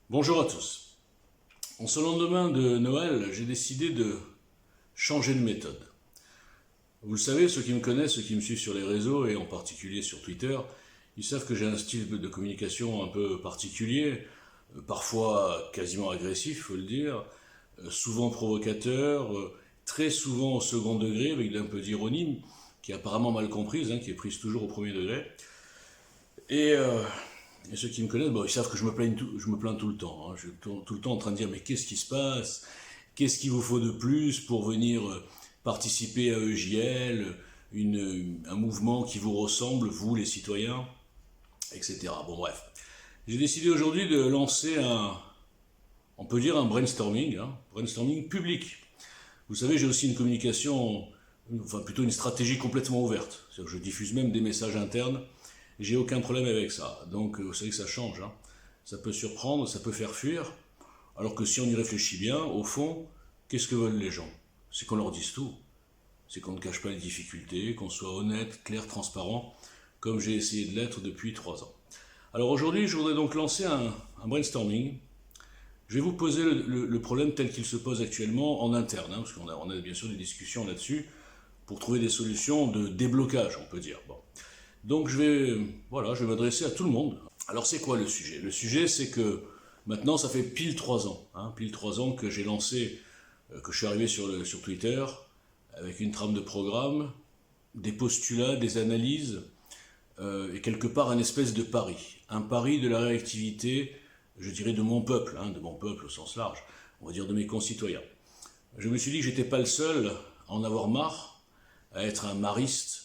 Bonjour à tous. En ce lendemain de Noël, j'ai décidé de changer de méthode. Vous le savez, ceux qui me connaissent, ceux qui me suivent sur les réseaux et en particulier sur Twitter, ils savent que j'ai un style de communication un peu particulier, parfois quasiment agressif, faut le dire, souvent provocateur, très souvent au second degré, avec un peu d'ironie, qui est apparemment mal comprise, qui est prise toujours au premier degré. Et, euh, et ceux qui me connaissent, bon, ils savent que je me plains tout le temps. Je suis tout le temps en train de dire mais qu'est-ce qui se passe? Qu'est-ce qu'il vous faut de plus pour venir participer à EJL, un mouvement qui vous ressemble, vous les citoyens, etc. Bon bref. J'ai décidé aujourd'hui de lancer on peut dire un brainstorming, brainstorming public. Vous savez, j'ai aussi une communication, enfin plutôt une stratégie complètement ouverte. C'est-à-dire que je diffuse même des messages internes. J'ai aucun problème avec ça. Donc vous savez que ça change. Ça peut surprendre, ça peut faire fuir. Alors que si on y réfléchit bien, au fond, qu'est-ce que veulent les gens? C'est qu'on leur dise tout. C'est qu'on ne cache pas les difficultés, qu'on soit honnête, clair, transparent, comme j'ai essayé de l'être depuis 3 ans. Alors aujourd'hui, je voudrais donc lancer un brainstorming. Je vais vous poser le problème tel qu'il se pose actuellement en interne, parce qu'on a bien sûr des discussions là-dessus, pour trouver des solutions de déblocage, on peut dire. Bon. Donc je vais m'adresser à tout le monde. Alors c'est quoi le sujet? Le sujet, c'est que maintenant, ça fait pile 3 ans, pile 3 ans que j'ai lancé, que je suis arrivé sur Twitter avec une trame de programme, des postulats, des analyses, et quelque part un espèce de pari. Un pari de la réactivité, je dirais de mon peuple au sens large, on va dire de mes concitoyens. Je me suis dit que j'étais pas le seul à en avoir marre, à être un mariste,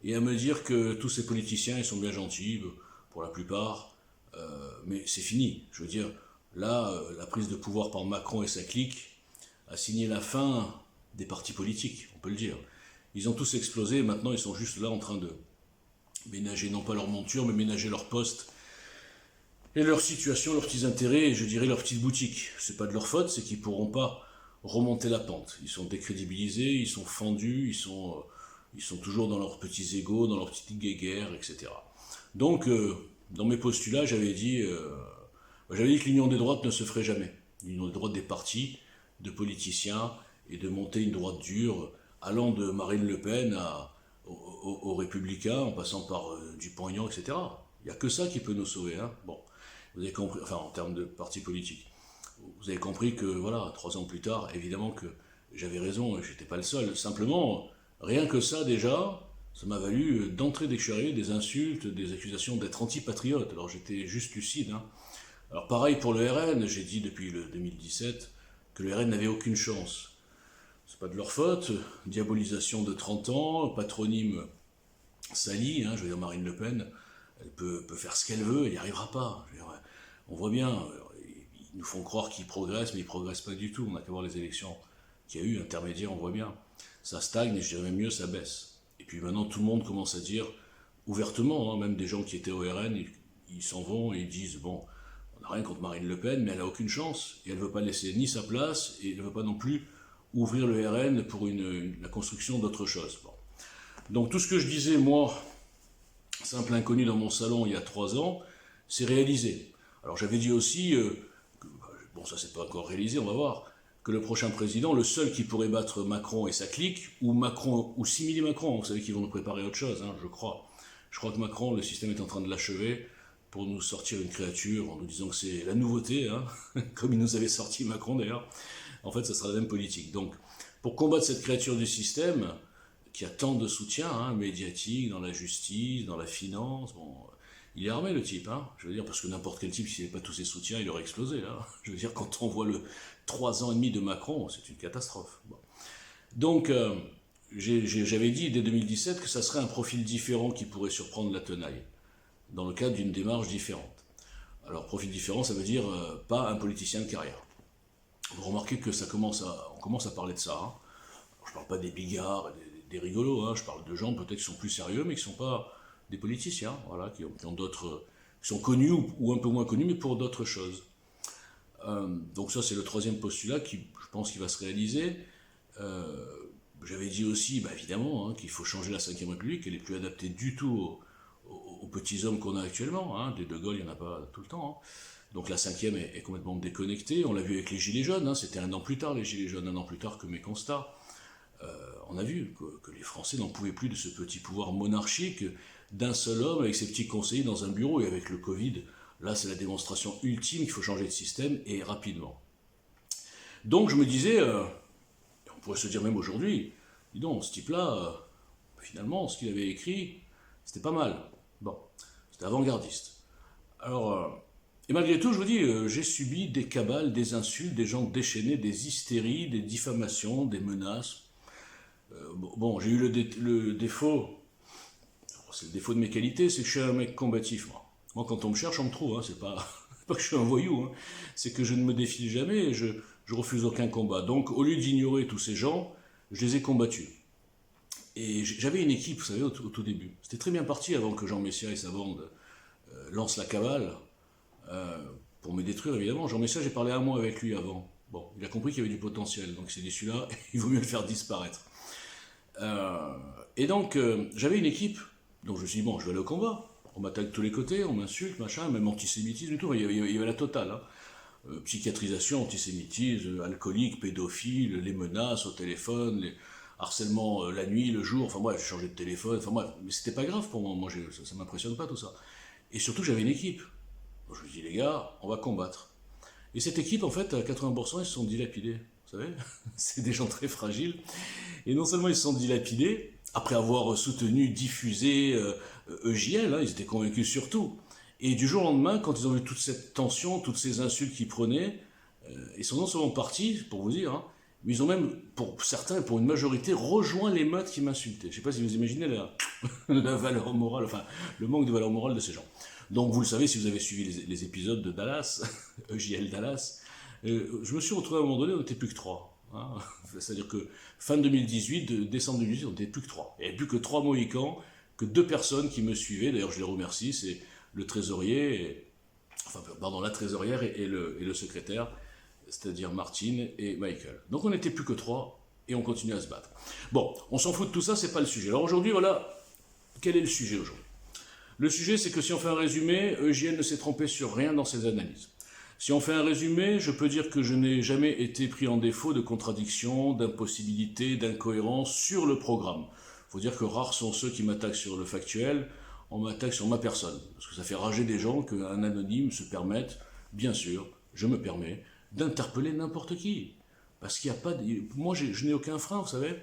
et à me dire que tous ces politiciens, ils sont bien gentils, pour la plupart, mais c'est fini. Je veux dire, là, la prise de pouvoir par Macron et sa clique a signé la fin des partis politiques, on peut le dire. Ils ont tous explosé et maintenant ils sont juste là en train de ménager non pas leur monture, mais ménager leur poste et leur situation, leurs petits intérêts et je dirais leurs petites boutiques. C'est pas de leur faute, c'est qu'ils pourront pas remonter la pente. Ils sont décrédibilisés, ils sont fendus, ils sont toujours dans leurs petits égaux, dans leurs petites guéguerres, etc. Donc, dans mes postulats, j'avais dit que l'union des droites ne se ferait jamais. L'union des droites des partis, de politiciens, et de monter une droite dure, allant de Marine Le Pen aux Républicains, en passant par Dupont-Aignan, etc. Il n'y a que ça qui peut nous sauver. Bon, vous avez compris, enfin en termes de parti politique. Vous avez compris que, voilà, 3 ans plus tard, évidemment que j'avais raison, j'étais pas le seul. Simplement, rien que ça déjà, ça m'a valu d'entrée dès que je suis arrivé des insultes, des accusations d'être anti-patriote. Alors j'étais juste lucide. Alors pareil pour le RN, j'ai dit depuis le 2017 que le RN n'avait aucune chance. C'est pas de leur faute, diabolisation de 30 ans, patronyme sali, je veux dire Marine Le Pen, elle peut faire ce qu'elle veut, elle n'y arrivera pas. On voit bien, ils nous font croire qu'ils progressent, mais ils progressent pas du tout. On n'a qu'à voir les élections qu'il y a eu, intermédiaires, on voit bien. Ça stagne et je dirais même mieux, ça baisse. Et puis maintenant, tout le monde commence à dire ouvertement, même des gens qui étaient au RN, ils s'en vont et ils disent, bon, on n'a rien contre Marine Le Pen, mais elle a aucune chance. Et elle ne veut pas laisser ni sa place, et elle ne veut pas non plus ouvrir le RN pour la construction d'autre chose. Bon. Donc tout ce que je disais, moi, simple inconnu dans mon salon il y a 3 ans, c'est réalisé. Alors j'avais dit aussi, bon ça c'est pas encore réalisé, on va voir, que le prochain président, le seul qui pourrait battre Macron et sa clique, ou Macron, ou simili Macron, vous savez qu'ils vont nous préparer autre chose, je crois. Je crois que Macron, le système est en train de l'achever pour nous sortir une créature en nous disant que c'est la nouveauté, comme il nous avait sorti Macron d'ailleurs. En fait, ça sera la même politique. Donc, pour combattre cette créature du système, qui a tant de soutien médiatique, dans la justice, dans la finance, bon, il est armé le type, je veux dire, parce que n'importe quel type, s'il n'avait pas tous ses soutiens, il aurait explosé, là. Je veux dire, quand on voit le 3 ans et demi de Macron, c'est une catastrophe. Bon. Donc, j'avais dit dès 2017 que ça serait un profil différent qui pourrait surprendre la tenaille, dans le cadre d'une démarche différente. Alors, profil différent, ça veut dire pas un politicien de carrière. Vous remarquez que on commence à parler de ça. Je ne parle pas des bigards, des rigolos, je parle de gens peut-être qui sont plus sérieux, mais qui ne sont pas des politiciens, voilà, qui ont d'autres, qui sont connus ou un peu moins connus, mais pour d'autres choses. Donc ça, c'est le troisième postulat qui, je pense, qui va se réaliser. J'avais dit aussi, évidemment, qu'il faut changer la Ve République, qu'elle n'est plus adaptée du tout aux petits hommes qu'on a actuellement. Des De Gaulle, il n'y en a pas tout le temps. Donc la cinquième est complètement déconnectée. On l'a vu avec les Gilets jaunes, hein, c'était un an plus tard les Gilets jaunes, un an plus tard que mes constats. On a vu que les Français n'en pouvaient plus de ce petit pouvoir monarchique d'un seul homme avec ses petits conseillers dans un bureau. Et avec le Covid, là c'est la démonstration ultime qu'il faut changer de système et rapidement. Donc je me disais, on pourrait se dire même aujourd'hui, dis donc, ce type-là, finalement, ce qu'il avait écrit, c'était pas mal. Bon, c'était avant-gardiste. Alors, et malgré tout, je vous dis, j'ai subi des cabales, des insultes, des gens déchaînés, des hystéries, des diffamations, des menaces. Bon, j'ai eu le défaut, c'est le défaut de mes qualités, c'est que je suis un mec combatif, moi. Moi, quand on me cherche, on me trouve, hein, c'est pas que je suis un voyou, hein, c'est que je ne me défile jamais et je refuse aucun combat. Donc, au lieu d'ignorer tous ces gens, je les ai combattus. Et j'avais une équipe, vous savez, au tout début. C'était très bien parti avant que Jean Messia et sa bande lancent la cavale pour me détruire, évidemment. Jean Messia, j'ai parlé un mois avec lui avant. Bon, il a compris qu'il y avait du potentiel, donc il s'est dit celui-là, il vaut mieux le faire disparaître. Et donc, j'avais une équipe, donc je me suis dit, bon, je vais aller au combat. On m'attaque de tous les côtés, on m'insulte, machin, même antisémitisme et tout. Il y avait la totale. Hein. Psychiatrisation, antisémitisme, alcoolique, pédophile, les menaces au téléphone, les harcèlement la nuit, le jour. Enfin, moi, j'ai changé de téléphone. Enfin, moi, mais c'était pas grave pour moi. Moi, ça m'impressionne pas tout ça. Et surtout, j'avais une équipe. Donc, je me dis, les gars, on va combattre. Et cette équipe, en fait, à 80%, ils se sont dilapidés. Vous savez, c'est des gens très fragiles. Et non seulement ils se sont dilapidés, après avoir soutenu, diffusé EJL, hein, ils étaient convaincus sur tout. Et du jour au lendemain, quand ils ont vu toute cette tension, toutes ces insultes qu'ils prenaient, ils sont non seulement partis, pour vous dire, hein, mais ils ont même, pour certains, pour une majorité, rejoint les meutes qui m'insultaient. Je ne sais pas si vous imaginez la valeur morale, enfin, le manque de valeur morale de ces gens. Donc vous le savez, si vous avez suivi les épisodes de Dallas, EJL Dallas, je me suis retrouvé à un moment donné, on n'était plus que 3. Hein. C'est-à-dire que fin 2018, décembre 2018, on n'était plus que 3. Il n'y avait plus que 3 Mohicans, que 2 personnes qui me suivaient. D'ailleurs, je les remercie, c'est le trésorier, la trésorière et le secrétaire, c'est-à-dire Martine et Michael. Donc on n'était plus que 3 et on continue à se battre. Bon, on s'en fout de tout ça, c'est pas le sujet. Alors aujourd'hui, voilà, quel est le sujet aujourd'hui? Le sujet, c'est que si on fait un résumé, EJL ne s'est trompé sur rien dans ses analyses. Si on fait un résumé, je peux dire que je n'ai jamais été pris en défaut de contradictions, d'impossibilités, d'incohérences sur le programme. Il faut dire que rares sont ceux qui m'attaquent sur le factuel, on m'attaque sur ma personne. Parce que ça fait rager des gens qu'un anonyme se permette, bien sûr, je me permets, d'interpeller n'importe qui. Parce qu'il n'y a pas de... Moi, je n'ai aucun frein, vous savez.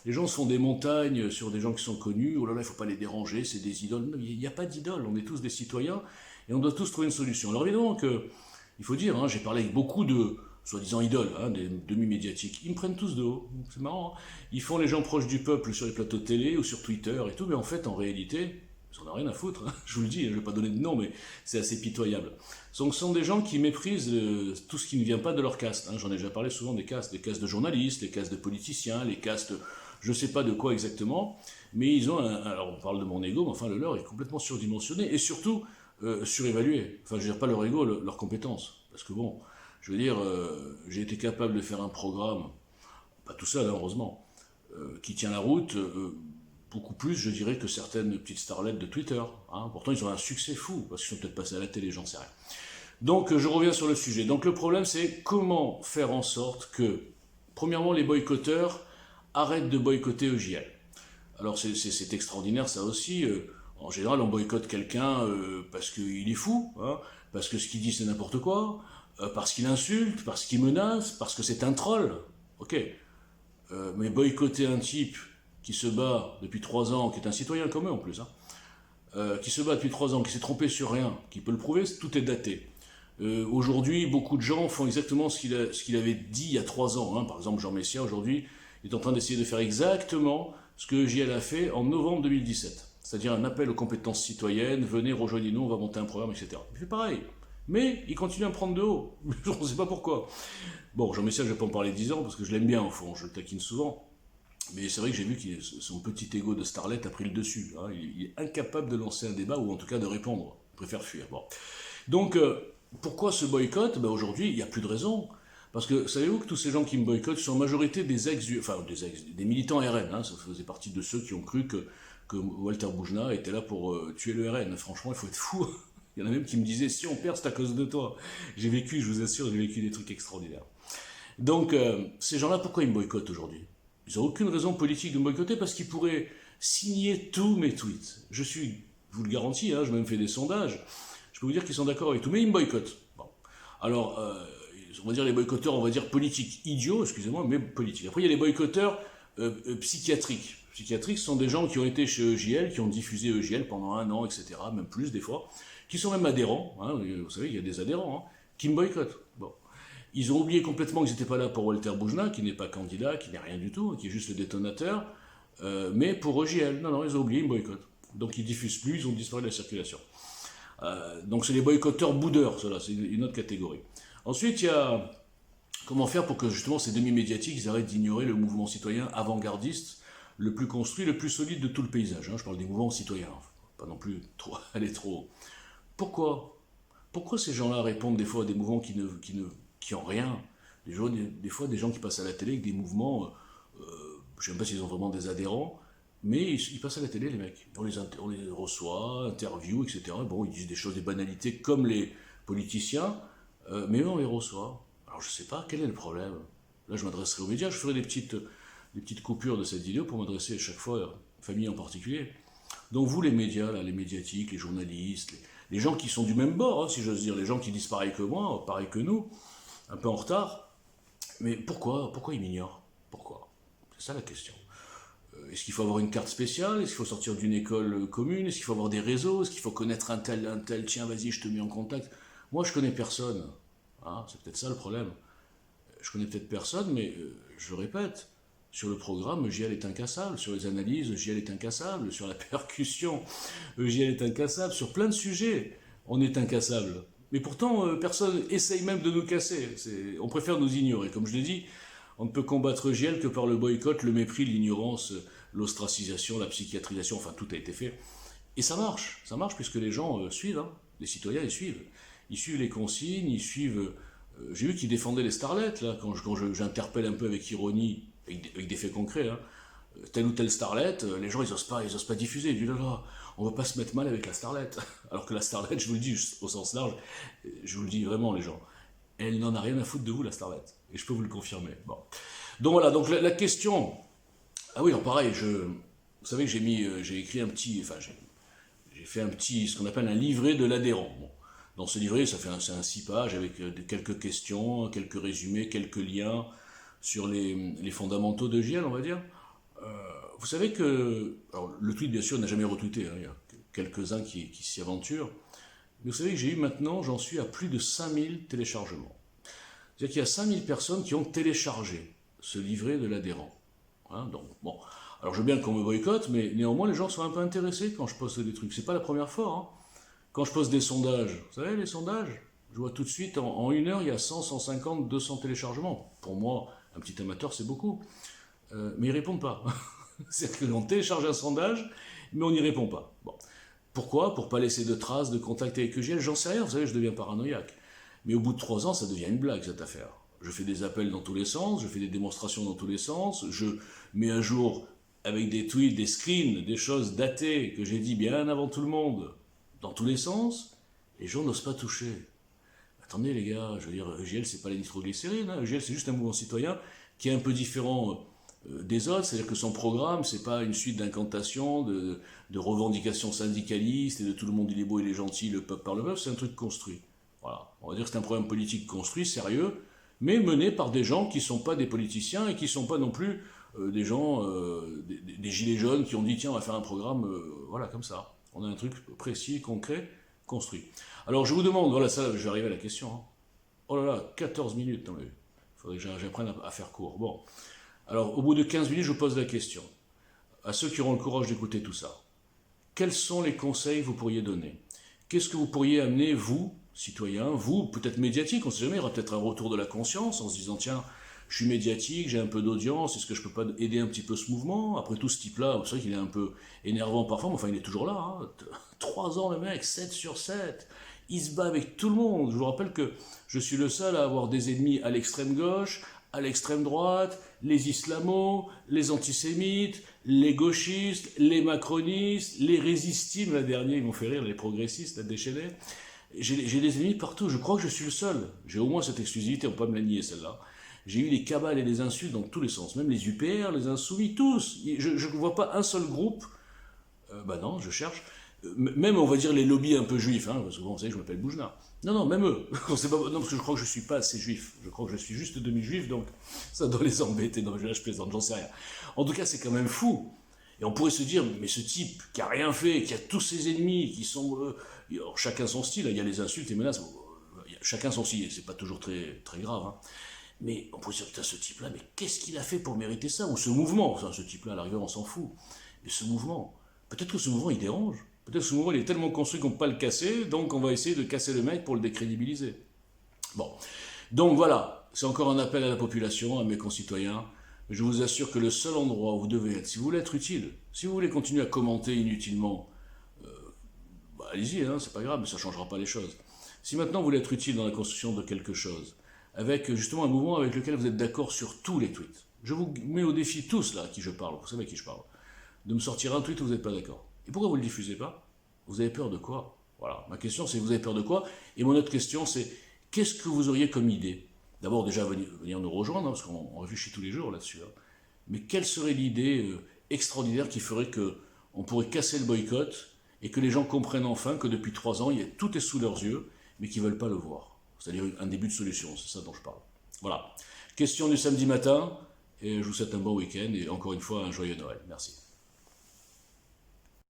Les gens se font des montagnes sur des gens qui sont connus. Oh là là, il ne faut pas les déranger, c'est des idoles. Non, il n'y a pas d'idole, on est tous des citoyens et on doit tous trouver une solution. Alors évidemment que... Il faut dire, hein, j'ai parlé avec beaucoup de soi-disant idoles, hein, des demi-médiatiques. Ils me prennent tous de haut. C'est marrant. Hein. Ils font les gens proches du peuple sur les plateaux de télé ou sur Twitter et tout, mais en fait, en réalité, ils n'en ont rien à foutre. Hein. Je vous le dis, je ne vais pas donner de nom, mais c'est assez pitoyable. Donc, ce sont des gens qui méprisent tout ce qui ne vient pas de leur caste. Hein. J'en ai déjà parlé souvent des castes de journalistes, les castes de politiciens, les castes, je ne sais pas de quoi exactement, mais ils ont alors on parle de mon ego, mais enfin le leur est complètement surdimensionné et surtout surévalué. Enfin, je veux dire pas leur ego, leurs compétences. Parce que bon, je veux dire, j'ai été capable de faire un programme, pas tout seul, hein, heureusement, qui tient la route, beaucoup plus, je dirais, que certaines petites starlettes de Twitter. Hein. Pourtant, ils ont un succès fou, parce qu'ils sont peut-être passés à la télé, j'en sais rien. Donc, je reviens sur le sujet. Donc, le problème, c'est comment faire en sorte que, premièrement, les boycotteurs arrêtent de boycotter EJL. Alors, c'est extraordinaire, ça aussi. En général, on boycotte quelqu'un parce qu'il est fou, hein, parce que ce qu'il dit, c'est n'importe quoi, parce qu'il insulte, parce qu'il menace, parce que c'est un troll. Ok. Mais boycotter un type qui se bat depuis 3 ans, qui est un citoyen comme eux en plus, hein, qui se bat depuis 3 ans, qui s'est trompé sur rien, qui peut le prouver, tout est daté. Aujourd'hui, beaucoup de gens font exactement ce qu'il avait dit il y a 3 ans. Hein. Par exemple, Jean Messia, aujourd'hui, est en train d'essayer de faire exactement ce que JL a fait en novembre 2017. C'est-à-dire un appel aux compétences citoyennes, venez, rejoignez-nous, on va monter un programme, etc. Il fait pareil. Mais il continue à me prendre de haut. Je ne sais pas pourquoi. Bon, Jean Messia, je ne vais pas en parler 10 ans, parce que je l'aime bien, au fond, je le taquine souvent. Mais c'est vrai que j'ai vu que son petit ego de starlet a pris le dessus. Hein. Il est incapable de lancer un débat, ou en tout cas de répondre. Il préfère fuir. Bon. Donc, pourquoi ce boycott? Aujourd'hui, il n'y a plus de raison. Parce que savez-vous que tous ces gens qui me boycottent sont en majorité des militants RN. Hein. Ça faisait partie de ceux qui ont cru que Walter Boujna était là pour tuer le RN. Franchement, il faut être fou Il y en a même qui me disaient, si on perd, c'est à cause de toi. J'ai vécu, je vous assure, j'ai vécu des trucs extraordinaires. Donc, ces gens-là, pourquoi ils me boycottent aujourd'hui? Ils n'ont aucune raison politique de me boycotter parce qu'ils pourraient signer tous mes tweets. Je vous le garantis, hein, je me fais des sondages. Je peux vous dire qu'ils sont d'accord avec tout, mais ils me boycottent. Bon. Alors, on va dire les boycotteurs, on va dire politiques, idiots, excusez-moi, mais politiques. Après, il y a les boycotteurs psychiatriques. Psychiatriques, ce sont des gens qui ont été chez EJL, qui ont diffusé EJL pendant 1 an, etc., même plus des fois, qui sont même adhérents, hein, vous savez, il y a des adhérents, hein, qui me boycottent. Bon. Ils ont oublié complètement qu'ils n'étaient pas là pour Walter Boujna, qui n'est pas candidat, qui n'est rien du tout, qui est juste le détonateur, mais pour EJL. Non, ils ont oublié, ils me boycottent. Donc ils diffusent plus, ils ont disparu de la circulation. Donc c'est les boycotteurs boudeurs, cela, c'est une autre catégorie. Ensuite, il y a comment faire pour que justement ces demi-médiatiques ils arrêtent d'ignorer le mouvement citoyen avant-gardiste, le plus construit, le plus solide de tout le paysage. Hein. Je parle des mouvements citoyens, pas non plus trop, aller trop haut. Pourquoi ces gens-là répondent des fois à des mouvements qui ont rien? Des fois, des gens qui passent à la télé avec des mouvements, je ne sais pas s'ils ont vraiment des adhérents, mais ils passent à la télé, les mecs. On les reçoit, interview, etc. Bon, ils disent des choses, des banalités, comme les politiciens, mais eux, on les reçoit. Alors, je ne sais pas, quel est le problème? Là, je m'adresserai aux médias, je ferai des petites coupures de cette vidéo pour m'adresser à chaque fois à une famille en particulier. Donc, vous, les médias, là, les médiatiques, les journalistes, les gens qui sont du même bord, hein, si j'ose dire, les gens qui disent pareil que moi, pareil que nous, un peu en retard, mais pourquoi ils m'ignorent? Pourquoi? C'est ça la question. Est-ce qu'il faut avoir une carte spéciale? Est-ce qu'il faut sortir d'une école commune? Est-ce qu'il faut avoir des réseaux? Est-ce qu'il faut connaître un tel? Tiens, vas-y, je te mets en contact. Moi, je connais personne. Hein, c'est peut-être ça le problème. Je connais peut-être personne, mais je le répète, sur le programme, EJL est incassable. Sur les analyses, EJL est incassable. Sur la percussion, EJL est incassable. Sur plein de sujets, on est incassable. Mais pourtant, personne essaye même de nous casser. On préfère nous ignorer. Comme je l'ai dit, on ne peut combattre EJL que par le boycott, le mépris, l'ignorance, l'ostracisation, la psychiatrisation, enfin tout a été fait. Et ça marche puisque les gens suivent, hein. Les citoyens ils suivent. Ils suivent les consignes, ils suivent... j'ai vu qu'ils défendaient les starlets, là, quand j'interpelle un peu avec ironie, avec des faits concrets, hein. Telle ou telle starlet, les gens ils osent pas diffuser. Ils disent là, on ne veut pas se mettre mal avec la starlet. Alors que la starlet, je vous le dis au sens large, je vous le dis vraiment les gens, elle n'en a rien à foutre de vous la starlet. Et je peux vous le confirmer. Bon. Donc voilà, donc la question... Ah oui, alors pareil, vous savez que j'ai écrit un petit... Enfin, j'ai fait un petit, ce qu'on appelle un livret de l'adhérent. Bon. Dans ce livret, c'est un 6 pages avec quelques questions, quelques résumés, quelques liens sur les fondamentaux de JL, on va dire. Vous savez que... Alors, le tweet, bien sûr, n'a jamais retweeté. Hein, il y a quelques-uns qui s'y aventurent. Mais vous savez que j'en suis à plus de 5000 téléchargements. C'est-à-dire qu'il y a 5000 personnes qui ont téléchargé ce livret de l'adhérent. Hein, donc, bon. Alors, je veux bien qu'on me boycotte, mais néanmoins, les gens sont un peu intéressés quand je poste des trucs. C'est pas la première fois. Hein. Quand je poste des sondages, vous savez, les sondages, je vois tout de suite, en 1 heure, il y a 100, 150, 200 téléchargements. Pour moi, un petit amateur, c'est beaucoup. Mais ils répondent pas. C'est-à-dire qu'on télécharge un sondage, mais on n'y répond pas. Bon. Pourquoi? Pour pas laisser de traces, de contact avec EJL, j'en sais rien, vous savez, je deviens paranoïaque. Mais au bout de 3 ans, ça devient une blague, cette affaire. Je fais des appels dans tous les sens, je fais des démonstrations dans tous les sens, je mets à jour avec des tweets, des screens, des choses datées que j'ai dit bien avant tout le monde, dans tous les sens, les gens n'osent pas toucher. Attendez les gars, je veux dire, EJL c'est pas les nitroglycérines, hein. EJL c'est juste un mouvement citoyen qui est un peu différent des autres, c'est-à-dire que son programme, c'est pas une suite d'incantations, de revendications syndicalistes et de tout le monde il est beau, il est gentil, le peuple par le peuple, c'est un truc construit. Voilà. On va dire que c'est un programme politique construit, sérieux, mais mené par des gens qui ne sont pas des politiciens et qui ne sont pas non plus des gens, des gilets jaunes qui ont dit tiens on va faire un programme, voilà comme ça. On a un truc précis, concret, construit. Alors je vous demande, voilà ça, je vais arriver à la question. Hein. Oh là là, 14 minutes, il faudrait que j'apprenne à faire court. Bon, alors au bout de 15 minutes, je vous pose la question. À ceux qui auront le courage d'écouter tout ça, quels sont les conseils que vous pourriez donner? Qu'est-ce que vous pourriez amener, vous, citoyens, vous, peut-être médiatiques, on ne sait jamais, il y aura peut-être un retour de la conscience en se disant tiens, je suis médiatique, j'ai un peu d'audience, est-ce que je peux pas aider un petit peu ce mouvement? Après tout ce type-là, vous savez qu'il est un peu énervant parfois, mais enfin il est toujours là, hein. 3 ans le mec, 7 sur 7, il se bat avec tout le monde. Je vous rappelle que je suis le seul à avoir des ennemis à l'extrême gauche, à l'extrême droite, les islamos, les antisémites, les gauchistes, les macronistes, les résistimes, la dernière, ils m'ont fait rire, les progressistes, la déchaînée. J'ai des ennemis partout, je crois que je suis le seul. J'ai au moins cette exclusivité, on peut pas me la nier celle-là. J'ai eu des cabales et des insultes dans tous les sens, même les UPR, les Insoumis, tous. Je ne vois pas un seul groupe, bah non, je cherche, même on va dire les lobbies un peu juifs, hein, parce que bon, vous savez, je m'appelle Boujna. Non, non, même eux. Non, parce que je crois que je suis pas assez juif. Je crois que je suis juste demi-juif, donc ça doit les embêter. Non, je plaisante, j'en sais rien. En tout cas, c'est quand même fou. Et on pourrait se dire, mais ce type qui a rien fait, qui a tous ses ennemis, qui sont... alors, chacun son style, il y a les insultes et menaces, chacun son style, c'est pas toujours très, très grave. Hein. Mais on pourrait se dire, putain, ce type-là, mais qu'est-ce qu'il a fait pour mériter ça? Ou ce mouvement, enfin, ce type-là, à la rigueur, on s'en fout. Mais ce mouvement, peut-être que ce mouvement, il dérange. Peut-être que ce mouvement, il est tellement construit qu'on ne peut pas le casser, donc on va essayer de casser le mec pour le décrédibiliser. Bon. Donc voilà, c'est encore un appel à la population, à mes concitoyens. Je vous assure que le seul endroit où vous devez être, si vous voulez être utile, si vous voulez continuer à commenter inutilement, bah, allez-y, hein, c'est pas grave, mais ça ne changera pas les choses. Si maintenant vous voulez être utile dans la construction de quelque chose, avec justement un mouvement avec lequel vous êtes d'accord sur tous les tweets, je vous mets au défi tous là à qui je parle, vous savez à qui je parle, de me sortir un tweet où vous n'êtes pas d'accord. Et pourquoi vous ne le diffusez pas? Vous avez peur de quoi? Voilà, ma question c'est vous avez peur de quoi? Et mon autre question c'est qu'est-ce que vous auriez comme idée? D'abord déjà venir nous rejoindre, hein, parce qu'on réfléchit tous les jours là-dessus. Hein. Mais quelle serait l'idée extraordinaire qui ferait qu'on pourrait casser le boycott et que les gens comprennent enfin que depuis 3 ans, tout est sous leurs yeux, mais qu'ils ne veulent pas le voir. C'est-à-dire un début de solution, c'est ça dont je parle. Voilà. Question du samedi matin, et je vous souhaite un bon week-end et encore une fois un joyeux Noël. Merci.